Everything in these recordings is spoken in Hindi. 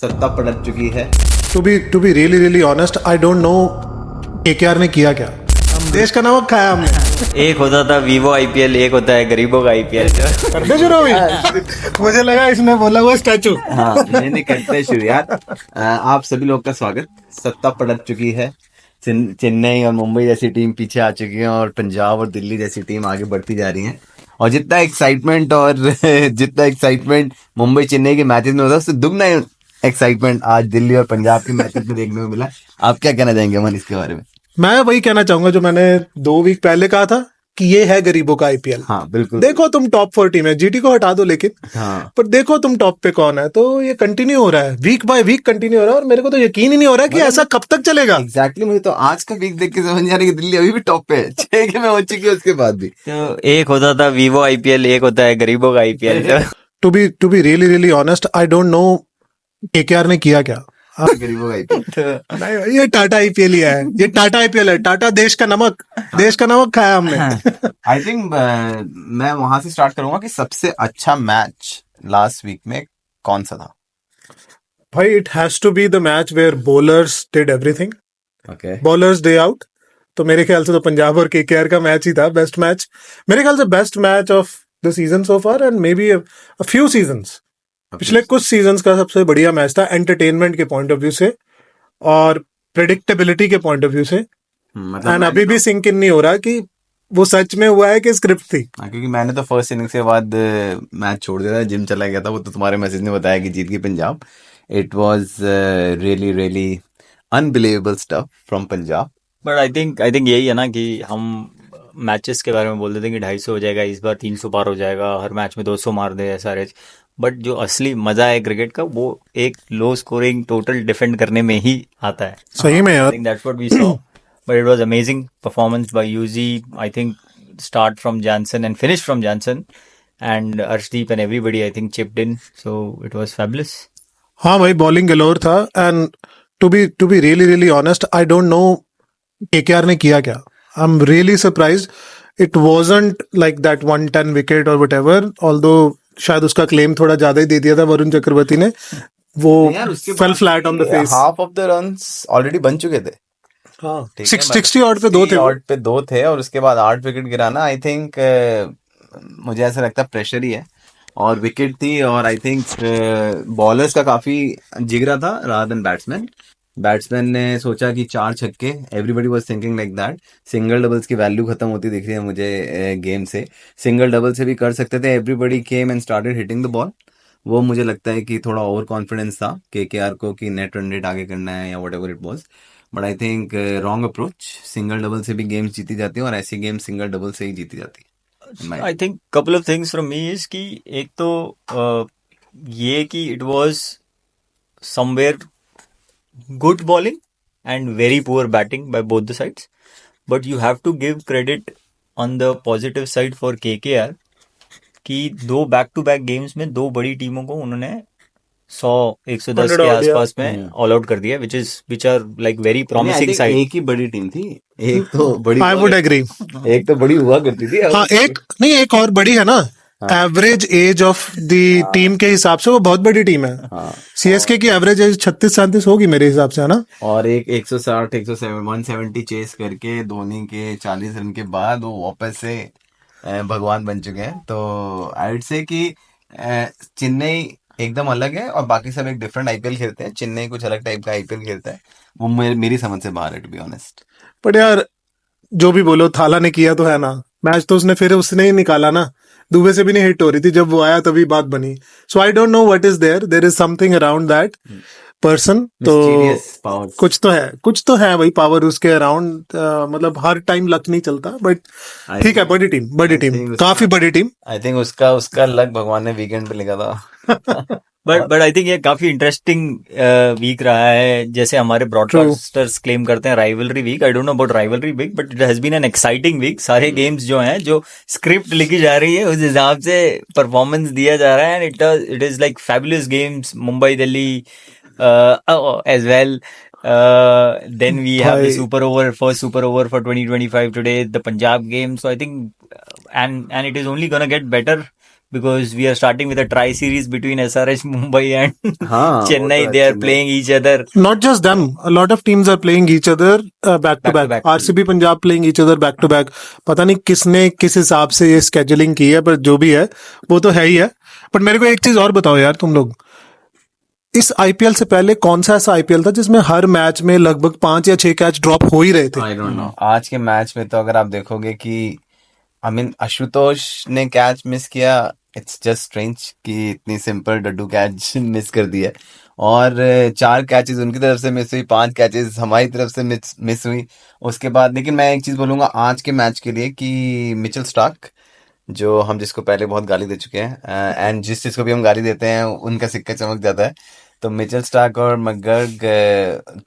सत्ता पलट चुकी है। To be really honest, I don't know KKR ने किया क्या। हम देश का नमक खाया हमने। एक होता था वीवो आईपीएल, एक होता है गरीबों का आईपीएल। करते शुरू हुई। मुझे लगा इसने बोला वो स्टैचू। हाँ, नहीं करते शुरू यार। आप सभी लोग का स्वागत। सत्ता पलट चुकी है। चेन्नई और मुंबई जैसी टीम पीछे आ चुकी है और पंजाब और दिल्ली जैसी टीम आगे बढ़ती जा रही है। और जितना एक्साइटमेंट मुंबई चेन्नई के मैचेस में होता है, उससे दुगना एक्साइटमेंट आज दिल्ली और पंजाब के मैचेस में देखने को मिला। आप क्या कहना चाहेंगे अमन इसके बारे में? मैं वही कहना चाहूंगा जो मैंने 2 वीक पहले कहा था कि ये है गरीबों का आईपीएल। हाँ बिल्कुल। देखो तुम टॉप 4 टीम है, जीटी को हटा दो लेकिन हाँ, पर देखो तुम टॉप पे कौन है। तो ये कंटिन्यू हो रहा है, वीक बाय वीक कंटिन्यू हो रहा है और मेरे को तो यकीन ही नहीं हो रहा है कि ऐसा कब तक चलेगा। एग्जैक्टली मुझे तो आज का वीक देख के समझ नहीं आ रहा कि दिल्ली अभी भी टॉप पे है। 6 गेम हो चुकी है उसके बाद भी। तो एक होता था वीवो आईपीएल, एक होता है गरीबों का IPL. To be really honest, I don't know KKR ने किया क्या। गरीबों का IPL। नहीं, ये टाटा आईपीएल ही है, ये टाटा आईपीएल है। टाटा देश का नमक खाया हमने। आई थिंक मैं वहां से स्टार्ट करूंगा कि सबसे अच्छा मैच लास्ट वीक में कौन सा था? भाई it has to be the match where bowlers did everything. Okay, bowlers day out. तो मेरे ख्याल से तो पंजाब और केकेआर का मैच ही था बेस्ट मैच। मेरे ख्याल से best match of the season so far and may be a few seasons. पिछले कुछ सीजन्स का सबसे बढ़िया मैच था एंटरटेनमेंट के पॉइंट ऑफ व्यू से और प्रेडिक्टेबिलिटी के पॉइंट ऑफ व्यू से। एंड अभी भी सिंक इन नहीं हो रहा कि वो सच में हुआ है कि स्क्रिप्ट थी। क्योंकि मैंने तो फर्स्ट इनिंग्स के बाद मैच छोड़ दिया था, जिम चला गया था। वो तो तुम्हारे मैसेज ने बताया कि जीत गई Punjab. It was really unbelievable stuff from Punjab. But I think यही है ना कि हम मैचेस के बारे में बोल देते हैं कि 250 हो जाएगा, इस बार 300 पार हो जाएगा, हर मैच में 200 मार दे ऐसा रेज। बट जो असली मजा है क्रिकेट का वो एक लो स्कोरिंग टोटल डिफेंड करने में ही आता है। सही में आई यार। Think that's what we saw, but it was amazing performance by Yuzi. I think start from Johnson and finish from Johnson and Arshdeep and everybody I think chipped in, so it was fabulous. हाँ भाई, बॉलिंग गलोर था। And to be really honest, I don't know KKR ने किया क्या। I am really surprised. It wasn't like that 110 wicket और व्हाटएवर, ऑल्दो शायद उसका क्लेम थोड़ा ज्यादा ही दे दिया था वरुण चक्रवर्ती ने। वो fail flat on the face. Half of the runs already बन चुके थे। हाँ, ठीक है, 60 ऑड पे 2 थे। 60 ऑड पे 2 थे और उसके बाद 8 विकेट गिराना। आई थिंक मुझे ऐसा लगता है प्रेशर ही है और विकेट थी। और आई थिंक बॉलर्स का काफी जिगरा था रादर देन बैट्समैन ने सोचा कि 4 छक्के, everybody was thinking like that. Single doubles की वैल्यू खत्म होती दिख रही है मुझे गेम से। सिंगल डबल से भी कर सकते थे। Everybody came and started hitting the ball. वो मुझे लगता है कि थोड़ा ओवर कॉन्फिडेंस था केकेआर को कि नेट रन रेट आगे करना है या whatever it was. But I think wrong approach. Single double से भी गेम्स जीती जाती है और ऐसी गेम सिंगल डबल से ही जीती जाती है। I think couple of things from me is कि एक तो ये कि it was somewhere good bowling and very poor batting by both the sides, but you have to give credit on the positive side for KKR कि 2 बैक टू बैक गेम्स में 2 बड़ी टीमों को उन्होंने 100-110 के आसपास में ऑल आउट कर दिया, which are like very promising side। एक ही बड़ी टीम थी, एक तो बड़ी, आई वुड एग्री। एक तो बड़ी हुआ करती थी। हाँ, एक और बड़ी है ना। Average age of the team के हिसाब से वो बहुत बड़ी टीम है। सीएसके की एवरेज एज 36-37 होगी मेरे हिसाब से, है ना। और एक 160 170 चेस करके धोनी के 40 रन के बाद वो वापस से भगवान बन चुके हैं। तो आई वुड से कि चेन्नई एकदम अलग है और बाकी सब एक डिफरेंट आईपीएल खेलते हैं। चेन्नई कुछ अलग टाइप का आईपीएल खेलता है। वो मेरी समझ से बाहर है, टू बी ऑनेस्ट। बट यार जो भी बोलो, थाला ने किया तो है ना मैच, तो उसने ही निकाला ना। दुबे से भी नहीं हिट हो रही थी, जब वो आया तभी बात बनी। So I don't know what is there is something around that person. तो कुछ तो है भाई पावर उसके अराउंड। मतलब हर टाइम लक नहीं चलता, बट ठीक है। बड़ी टीम काफी बड़ी टीम। आई थिंक उसका लक भगवान ने वीकेंड पे लिखा था। बट आई थिंक ये काफी इंटरेस्टिंग वीक रहा है। जैसे हमारे ब्रॉडकास्टर्स क्लेम करते हैं rivalry week. I don't know about rivalry week, but it has been an exciting week. सारे गेम्स जो हैं, जो स्क्रिप्ट लिखी जा रही है उस हिसाब से परफॉर्मेंस दिया जा रहा है। And it is like fabulous games. Mumbai Delhi as well. Then we have the first super over for 2025 today, the Punjab game. So I think and it is only gonna get better because we are starting with a tri series between SRH Mumbai and हाँ वो तो Chennai. है They are Chennai playing each other Not just them, a lot of teams are playing each other back to back to back. back. RCB Punjab playing each other back to back. पता नहीं किसने किस हिसाब से ये scheduling की है, पर जो भी है वो तो है ही है. पर मेरे को एक चीज और बताओ यार तुम लोग, इस आईपीएल से पहले कौन सा ऐसा आईपीएल था जिसमें हर मैच में लगभग 5 या 6 कैच ड्रॉप हो ही रहे थे? आई डोंट नो. आज के मैच में तो अगर आप देखोगे कि आई मीन आशुतोष ने कैच मिस किया, इट्स जस्ट स्ट्रेंज कि इतनी सिंपल डड्डू कैच मिस कर दिया. और 4 कैचेस उनकी तरफ से मिस हुई, 5 कैचेस हमारी तरफ से मिस हुई. उसके बाद लेकिन मैं एक चीज बोलूंगा आज के मैच के लिए कि मिचेल स्टार्क, जो हम जिसको पहले बहुत गाली दे चुके हैं एंड जिस चीज को भी हम गाली देते हैं उनका सिक्का चमक जाता है. तो मिचेल स्टार्क और McGurk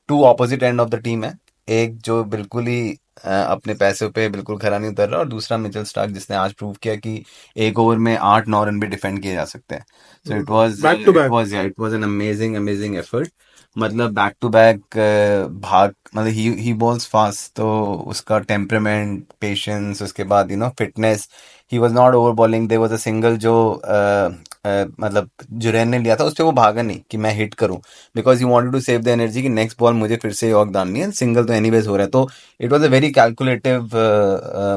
two opposite end of the team है. एक जो बिल्कुल ही अपने पैसों पे बिल्कुल खरा नहीं उतर रहा, और दूसरा मिचेल स्टार्क जिसने आज प्रूव किया कि एक ओवर में 8-9 रन भी डिफेंड किए जा सकते हैं. सो it was an amazing amazing effort. मतलब बैक टू बैक भाग, मतलब ही बॉल्स फास्ट, तो उसका टेम्परामेंट, पेशेंस, उसके बाद fitness. He was not over bowling. There was a single जो मतलब जुरैन ने लिया था उस पे वो भागा नहीं कि मैं हिट करूं, because he wanted to save the energy कि नेक्स्ट बॉल मुझे फिर से यॉर्क डालनी है, सिंगल तो एनीवेज हो रहा है. तो it was a very calculative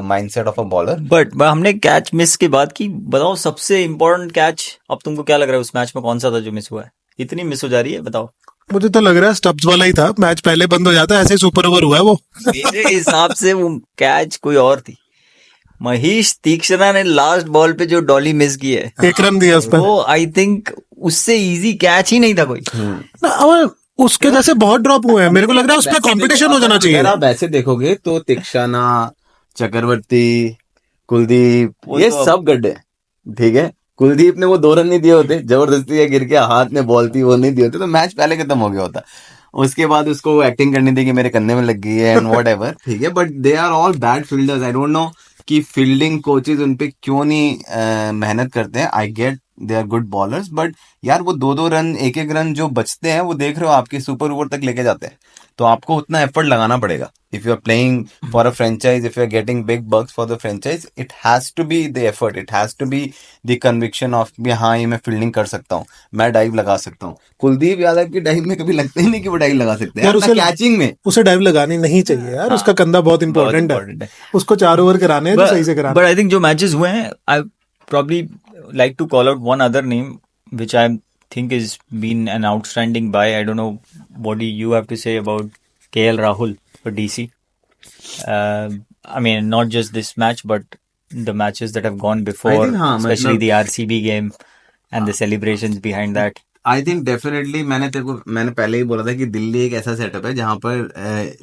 mindset of a bowler. But हमने कैच मिस की बात की, बताओ सबसे इम्पोर्टेंट कैच अब तुमको क्या लग रहा है उस मैच में कौन सा था जो मिस हुआ है? इतनी मिस हो जा रही है, बताओ. मुझे तो लग रहा है स्टब्स वाला ही था. मैच पहले बंद हो जाता है, ऐसे सुपर ओवर हुआ है वो. मेरे हिसाब से वो कैच कोई और थी. महेश तीक्ष्णा ने लास्ट बॉल पे जो डॉली मिस की है, 1 रन दिया उस पर. वो आई थिंक उससे इजी कैच ही नहीं था कोई. ना, अब उसके जैसे बहुत ड्रॉप हुए हैं. मेरे को लग रहा है उसमें कंपटीशन हो जाना चाहिए. अगर आप ऐसे देखोगे तो तीक्षाना, चक्रवर्ती, कुलदीप, वो ये तो सब गड्ढे हैं, ठीक है. कुलदीप ने वो 2 रन नहीं दिए होते, जबरदस्ती ये गिर के हाथ में बॉल थी, वो नहीं दिए होते तो मैच पहले खत्म हो गया होता. उसके बाद उसको एक्टिंग करनी थी कि मेरे कंधे में लग गई है एंड वॉट एवर, ठीक है. But they are all bad fielders. I don't know कि फील्डिंग कोचेज उनपे क्यों नहीं मेहनत करते हैं. I get they are good bowlers, but यार वो 2-2 रन, 1-1 रन जो बचते हैं वो देख रहे हो आपके सुपर ओवर तक लेके जाते हैं. तो आपको उतना एफर्ट लगाना पड़ेगा. If you are playing for a franchise, if you are getting big bucks for the franchise, it has to be the effort, it has to be the conviction of भी हाँ ये मैं फील्डिंग कर सकता हूँ, मैं डाइव लगा सकता हूँ. कुलदीप यादव की डाइव में कभी लगता ही नहीं कि वो डाइव लगा सकते हैं यार ना कैचिंग में. उसे डाइव लगानी नहीं चाहिए यार. हाँ, उसका कंधा बहुत इंपॉर्टेंट है. important है. उसको 4 ओवर कराने हैं तो सही से कराने. But I think जो मैचेस हुए हैं, I probably like to call out one other name which I think is been an outstanding buy. I don't know what do you have to say about KL Rahul for DC. I mean, not just this match, but the matches that have gone before, I think हाँ, especially मतलब the RCB game and the celebrations behind that. I think definitely मैंने पहले ही बोला था कि दिल्ली एक ऐसा सेटअप है जहां पर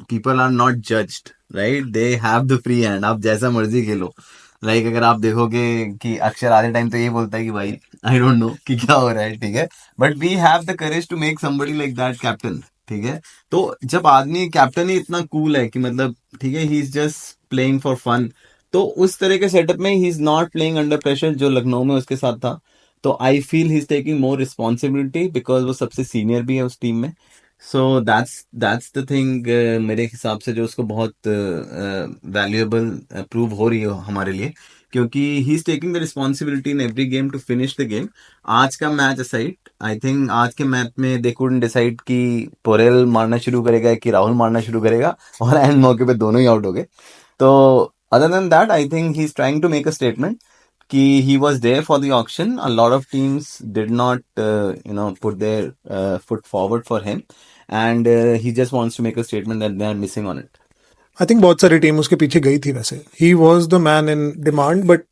people are not judged, right. They have the free hand, आप जैसा मर्जी खेलो. लाइक अगर आप देखोगे कि अक्षर आधे टाइम तो ये बोलता है कि भाई आई डोंट नो कि क्या हो रहा है, ठीक है. But we have the courage to make somebody like that captain, ठीक है. तो जब आदमी कैप्टन ही इतना कूल है कि मतलब ठीक है, he is just playing for fun, तो उस तरह के सेटअप में he is not playing under pressure जो लखनऊ में उसके साथ था. तो I feel he is taking more responsibility because वो सबसे सीनियर भी है उस टीम में. So that's the thing. मेरे हिसाब से जो उसको बहुत वैल्यूएबल प्रूव हो रही है हमारे लिए, क्योंकि he is taking the responsibility in every game to finish the game. आज का मैच असाइड, आई थिंक आज के मैच में दे कुडंट डिसाइड कि पोरेल मारना शुरू करेगा कि राहुल मारना शुरू करेगा, और एंड मौके पे दोनों ही आउट हो गए. तो other than that I think he is trying to make a statement कि he was there for the auction. A lot of teams did not put their foot forward for him, and he just wants to make a statement that they are missing on it. I think बहुत सारी टीम उसके पीछे गई थी. वैसे he was the man in demand, but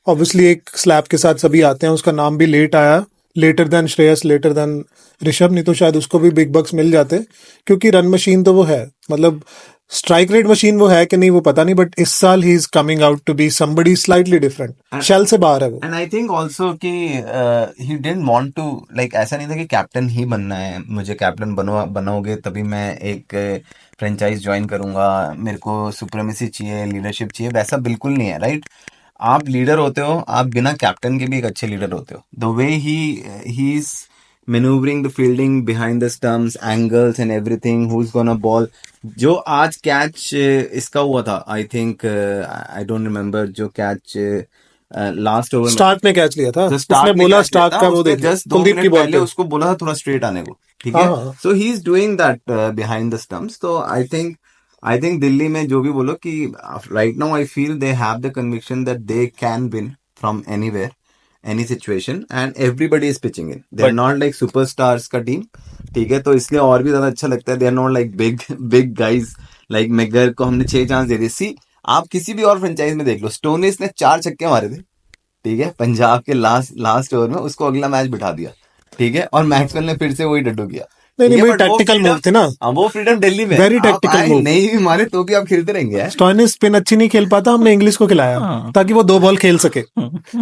obviously एक स्लैब के साथ सभी आते हैं. उसका नाम भी लेट आया, later than Shreyas, later than Rishabh. नहीं तो शायद उसको भी बिग बक्स मिल जाते, क्योंकि रन मशीन तो वो है. मतलब स्ट्राइक रेट मशीन वो है कि नहीं वो पता नहीं, बट इस साल he is coming out to be somebody slightly different. Shell से बाहर है वो. एंड आई थिंक ऑल्सो कि he didn't want to, like ऐसा नहीं था कि कैप्टन ही बनना है, मुझे कैप्टन बनोगे तभी मैं एक फ्रेंचाइज ज्वाइन करूंगा, मेरे को सुप्रीमेसी चाहिए, लीडरशिप चाहिए, वैसा बिल्कुल नहीं है, राइट. आप लीडर होते हो, आप बिना कैप्टन के भी एक अच्छे लीडर होते हो. The way he is maneuvering the fielding behind the stumps, angles and everything, who's gonna ball. जो आज कैच इसका हुआ था, I think I don't remember, जो कैच लास्ट ओवर में स्टार्क ने कैच लिया था, जो उसने स्टार्क ने बोला क्या किया स्टार्क था, का वो उसने देख लिया, जस्ट 2 कुलदीप की मिनट बॉल पहले पे। उसको बोला था थोड़ा स्ट्रेट आने को, ठीक हाँ है। हाँ so he is doing that behind the stumps. तो आई थिंक दिल्ली में जो भी बोलो कि right now I feel they have the conviction that they can win from anywhere, any situation, and everybody is pitching in, they are but not like superstars का टीम, ठीक है। तो इसलिए और भी ज्यादा अच्छा लगता है, they are not like big big guys, like McGurk को हमने 6 चांस दे दिए। सी आप किसी भी और फ्रेंचाइज में देख लो, स्टोनिस ने 4 छक्के मारे थे, ठीक है, पंजाब के लास्ट ओवर में, उसको अगला मैच बिठा दिया, ठीक है, और मैक्सवेल ने फिर से वही डड्डू किया, नहीं ठीक नहीं है। भाई, बट वो टैक्टिकल मूव फ्रीडम, थे ना, हाँ वो फ्रीडम दिल्ली में है। वेरी आप टैक्टिकल आए मूव। नहीं भी मारे तो भी आप खेलते रहेंगे यार। स्टॉइनिस स्पिन अच्छी नहीं खेल पाता, हमने इंग्लिश को खिलाया हाँ ताकि वो 2 बॉल खेल सके।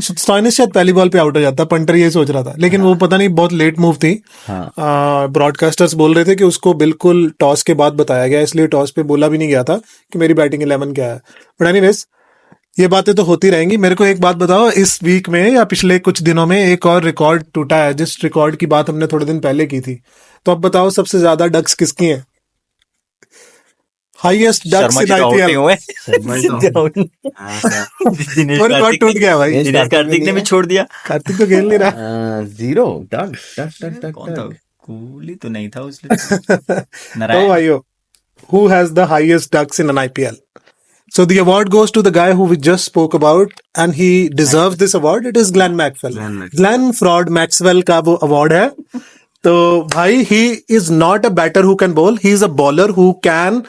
स्टॉइनिस शायद पहली बॉल पे आउट हो जाता, पंटर ये सोच रहा था, लेकिन वो पता नहीं बहुत लेट मूव थी। हाँ ब्रॉडकास्टर्स बोल रहे थे कि उसको बिल्कुल टॉस के बाद बताया गया, इसलिए टॉस पे बोला भी नहीं गया था कि मेरी बैटिंग 11 क्या है। बट एनीवेज, ये बातें तो होती रहेंगी। मेरे को एक बात बताओ, इस वीक में या पिछले कुछ दिनों में एक और रिकॉर्ड टूटा है, जिस रिकॉर्ड की बात हमने थोड़े दिन पहले की थी। तो अब बताओ सबसे ज्यादा डक्स किसकी हैं? हाईएस्ट डक्स शर्मा इन जी तो आउट नहीं आईपीएल। हुए शर्मा जी तो- सीधे out। हाँ, दिनेश वो रिकॉर्ड कार्तिक टूट गया भाई। दिनेश दिनेश कार्तिक ने भी छोड़ दिया। कार्तिक तो खेल नहीं रहा। जीरो टक टक टक टक कौन था? टक। कोहली तो नहीं था उस दिन। तो नारायण। भाइयों, who has the highest ducks in an IPL? So the award goes to the guy who we just spoke about, and he deserves this award. It is Glenn Maxwell. Glenn Maxwell. Glenn Fraud Maxwell का वो award है। तो भाई, he is not a batter who can bowl. He is a bowler who can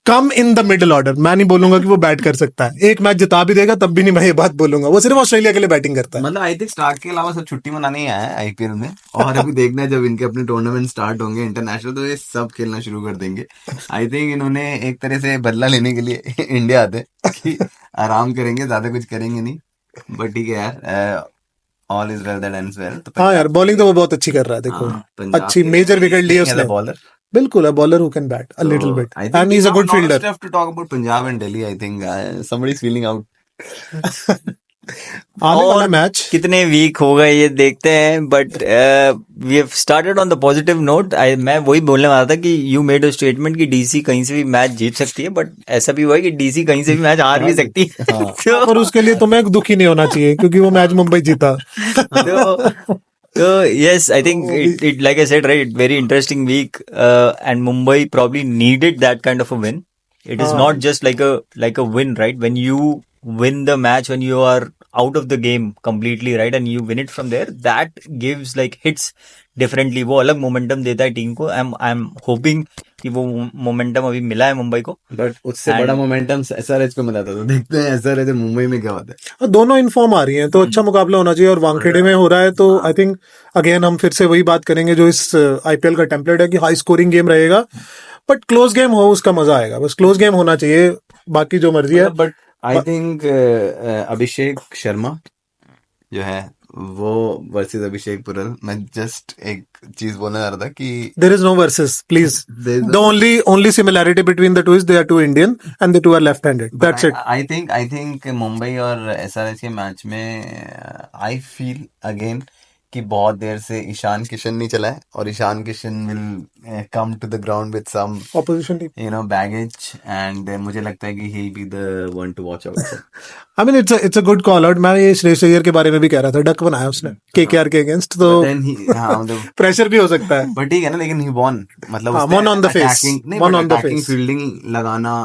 come in the middle order. मैं नहीं बोलूंगा कि वो बैट कर सकता है, एक मैच जिता भी देगा तब भी नहीं मैं ये बात बोलूंगा। वो सिर्फ ऑस्ट्रेलिया के लिए बैटिंग करता है। मतलब आई थिंक स्टार्क के अलावा सब छुट्टी मनाने ही आया है आईपीएल में, और अभी देखना है जब इनके अपने टूर्नामेंट स्टार्ट होंगे इंटरनेशनल, तो ये सब खेलना शुरू कर देंगे। आई थिंक इन्होंने एक तरह से बदला लेने के लिए इंडिया आते हैं कि आराम करेंगे, ज्यादा कुछ करेंगे नहीं। बट ठीक है यार, all is well that ends well. तो हाँ यार, बॉलिंग तो वो बहुत अच्छी कर रहा है, देखो पंजाब अच्छी के मेजर विकेट लिए as a उसने। bowler. बिल्कुल, a bowler who can bat a little So, bit I think and we he's a have good a lot of fielder. stuff to talk about Punjab and Delhi. I think somebody's feeling out. आने वाला और मैच कितने वीक हो गए ये देखते हैं, but we have started on the positive note. मैं वही बोलने वाला था कि यू मेड अ स्टेटमेंट कि डीसी कहीं से भी मैच जीत सकती है, बट ऐसा भी हुआ है कि डीसी कहीं से भी मैच हार भी सकती है। पर उसके लिए तुम्हें दुखी नहीं होना चाहिए, क्योंकि वो मैच मुंबई जीता। So yes, I think it like I said, right, very interesting week, and Mumbai probably needed that kind of a win. It is not just like a win, right? When you win the match, when you are out of the game completely, right, and you win it from there, that gives like hits differently. वो अलग momentum देता है टीम को. I'm hoping कि वो momentum अभी मिला है मुंबई को. बट उससे बड़ा मोमेंटम एसआरएच को मिला था, तो देखते हैं एसआरएच मुंबई में क्या होता है। दोनों इनफॉर्म आ रही हैं, तो अच्छा मुकाबला होना चाहिए। और वानखेड़े में हो रहा है, तो आई थिंक अगेन हम फिर से वही बात करेंगे जो इस आईपीएल का टेम्पलेट है कि हाई स्कोरिंग गेम रहेगा, बट क्लोज गेम हो, उसका मजा आएगा। बस क्लोज गेम होना चाहिए, बाकी जो मर्जी है। But I think Abhishek Sharma जो है वो वर्सेस अभिषेक पुरल, मैं जस्ट एक चीज बोलना चाह रहा था कि There is no versus, please. There is The only similarity between the two is they are two Indian and the two are left-handed. That's it. I think Mumbai और एसआरएच के मैच में आई फील अगेन कि बहुत देर से ईशान किशन नहीं चला है, और Ishan Kishan will come to the ground with some Opposition team. Baggage, and मुझे लगता है कि he be the one to watch out. I mean, it's a good call out. मैं ये श्रेयस अय्यर के बारे में भी कह रहा था, डक बनाया उसने केकेआर के अगेंस्ट, तो प्रेशर भी हो सकता है। बट ठीक है ना, लेकिन ही वॉन, मतलब हाँ, one on the face. One on the face. Fielding लगाना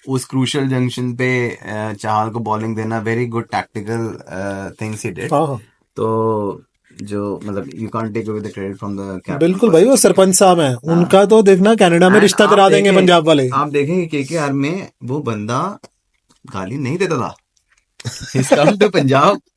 उस क्रूशियल जंक्शन पे, चाहल को बॉलिंग देना, very good tactical things he did. हाँ, तो जो मतलब you can't take away the credit from the captain. बिल्कुल भाई, वो सरपंच साहब हैं, उनका तो देखना कनाडा में रिश्ता करा देंगे पंजाब वाले। आप देखेंगे केकेआर में वो बंदा गाली नहीं देता था। He's come to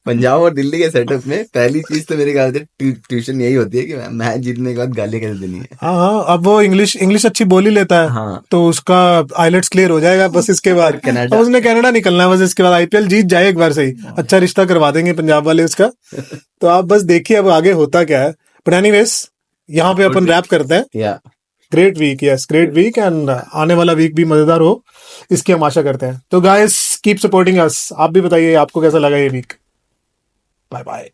पंजाब और दिल्ली के सेटअप में पहली चीज तो मेरे ख्याल से ट्यूशन यही होती है कि मैच जीतने के बाद गाली कैसे देनी है। हाँ, अब वो इंग्लिश अच्छी बोली लेता है। हाँ। तो उसका आइलेट्स क्लियर हो जाएगा बस इसके बाद। कनाडा। अब उसने कनाडा निकलना है बस इसके बाद, आईपीएल जीत जाए एक बार सही, अच्छा रिश्ता करवा देंगे पंजाब वाले उसका। तो आप बस देखिए अब आगे होता क्या है। बट एनीवेज, यहाँ पे अपन रैप करते हैं। Yeah great week, yes great week, and आने वाला वीक भी मजेदार हो, इसकी हम आशा करते हैं। तो गाइस, कीप सपोर्टिंग अस। आप भी बताइए आपको कैसा लगा ये वीक। Bye bye.